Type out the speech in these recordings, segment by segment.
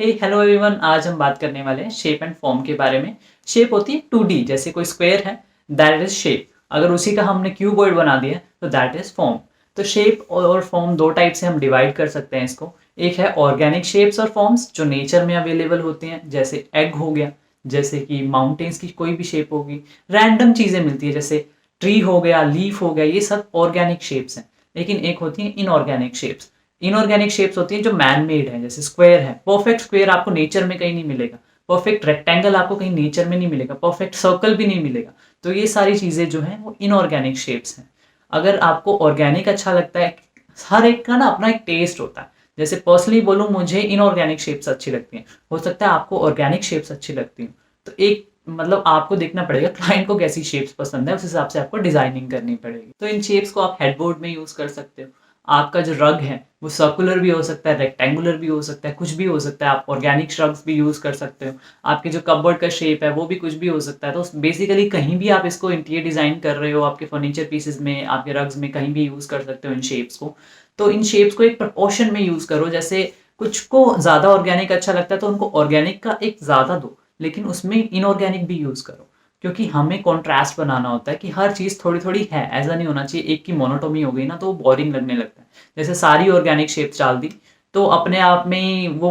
हे hello everyone, आज हम बात करने वाले हैं शेप एंड फॉर्म के बारे में। शेप होती है 2D, जैसे कोई स्क्वायर है दैट इज शेप। अगर उसी का हमने क्यूबॉइड बना दिया तो दैट इज फॉर्म। तो शेप और फॉर्म दो टाइप से हम डिवाइड कर सकते हैं इसको। एक है ऑर्गेनिक शेप्स और फॉर्म्स जो नेचर में अवेलेबल होती हैं, जैसे एग हो गया, जैसे कि माउंटेन्स की कोई भी शेप होगी, रैंडम चीज़ें मिलती है जैसे ट्री हो गया, लीफ हो गया, ये सब ऑर्गेनिक शेप्स हैं। लेकिन एक होती है इनऑर्गेनिक शेप्स। इनऑर्गेनिक शेप्स होती हैं जो मैन मेड है, जैसे स्क्वायर है। परफेक्ट स्क्वायर आपको नेचर में कहीं नहीं मिलेगा, परफेक्ट रेक्टेंगल आपको कहीं नेचर में नहीं मिलेगा, परफेक्ट सर्कल भी नहीं मिलेगा। तो ये सारी चीज़ें जो हैं वो इनऑर्गेनिक शेप्स हैं। अगर आपको ऑर्गेनिक अच्छा लगता है, हर एक का ना अपना एक टेस्ट होता है। जैसे पर्सनली बोलूँ, मुझे इनऑर्गेनिक शेप्स अच्छी लगती हैं, हो सकता है आपको ऑर्गेनिक शेप्स अच्छी लगती हैं। तो एक मतलब आपको देखना पड़ेगा क्लाइंट को कैसी शेप्स पसंद है, उस हिसाब से आपको डिजाइनिंग करनी पड़ेगी। तो इन शेप्स को आप हेडबोर्ड में यूज कर सकते हो। आपका जो रग है वो सर्कुलर भी हो सकता है, रेक्टेंगुलर भी हो सकता है, कुछ भी हो सकता है। आप ऑर्गेनिक श्रग्स भी यूज कर सकते हो। आपके जो कपबोर्ड का शेप है वो भी कुछ भी हो सकता है। तो बेसिकली कहीं भी आप इसको इंटीरियर डिजाइन कर रहे हो, आपके फर्नीचर पीसेस में, आपके रग्स में, कहीं भी यूज कर सकते हो इन शेप्स को। तो इन शेप्स को एक प्रपोर्शन में यूज करो। जैसे कुछ को ज्यादा ऑर्गेनिक अच्छा लगता है तो उनको ऑर्गेनिक का एक ज्यादा दो, लेकिन उसमें इनऑर्गेनिक भी यूज करो, क्योंकि हमें कॉन्ट्रास्ट बनाना होता है कि हर चीज़ थोड़ी थोड़ी है। ऐसा नहीं होना चाहिए एक की मोनोटोमी हो गई ना तो वो बोरिंग लगने लगता है। जैसे सारी ऑर्गेनिक शेप्स डाल दी तो अपने आप में ही वो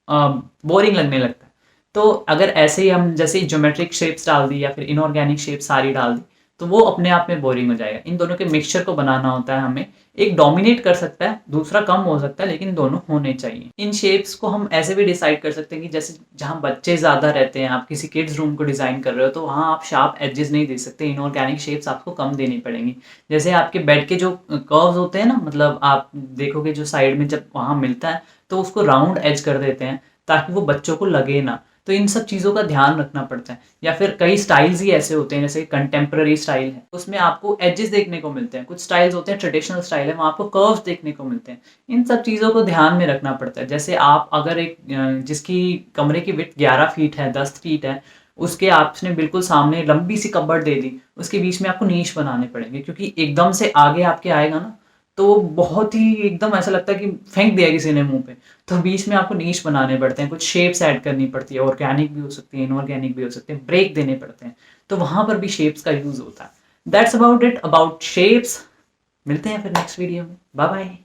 बोरिंग लगने लगता है। तो अगर ऐसे ही हम जैसे ज्योमेट्रिक शेप्स डाल दी या फिर इनऑर्गेनिक शेप सारी डाल दी तो वो अपने आप में बोरिंग हो जाएगा। इन दोनों के मिक्सचर को बनाना होता है हमें। एक डोमिनेट कर सकता है, दूसरा कम हो सकता है, लेकिन दोनों होने चाहिए। इन शेप्स को हम ऐसे भी डिसाइड कर सकते हैं कि जैसे जहाँ बच्चे ज़्यादा रहते हैं, आप किसी किड्स रूम को डिज़ाइन कर रहे हो तो वहाँ आप शार्प एजेस नहीं दे सकते, इनऑर्गेनिक शेप्स आपको कम देनी पड़ेंगी। जैसे आपके बेड के जो कर्व्स होते हैं ना, मतलब आप देखोगे जो साइड में जब वहाँ मिलता है तो उसको राउंड एज कर देते हैं ताकि वो बच्चों को लगे ना। तो इन सब चीज़ों का ध्यान रखना पड़ता है। या फिर कई स्टाइल्स ही ऐसे होते हैं, जैसे कंटेम्प्रेरी स्टाइल है उसमें आपको एजेस देखने को मिलते हैं। कुछ स्टाइल्स होते हैं ट्रेडिशनल स्टाइल है, वहाँ आपको कर्व्स देखने को मिलते हैं। इन सब चीज़ों को ध्यान में रखना पड़ता है। जैसे आप अगर एक जिसकी कमरे की विड्थ 11 फीट है, 10 फीट है, उसके आपने बिल्कुल सामने लंबी सी कबर्ड दे दी, उसके बीच में आपको नीश बनाने पड़ेंगे, क्योंकि एकदम से आगे आपके आएगा ना तो बहुत ही एकदम ऐसा लगता है कि फेंक दिया किसी ने मुंह पे। तो बीच में आपको नीश बनाने पड़ते हैं, कुछ शेप्स ऐड करनी पड़ती है, ऑर्गेनिक भी हो सकती है, इनऑर्गेनिक भी हो सकते हैं, ब्रेक देने पड़ते हैं। तो वहां पर भी शेप्स का यूज होता है। That's about it about shapes. मिलते हैं फिर नेक्स्ट वीडियो में। Bye bye.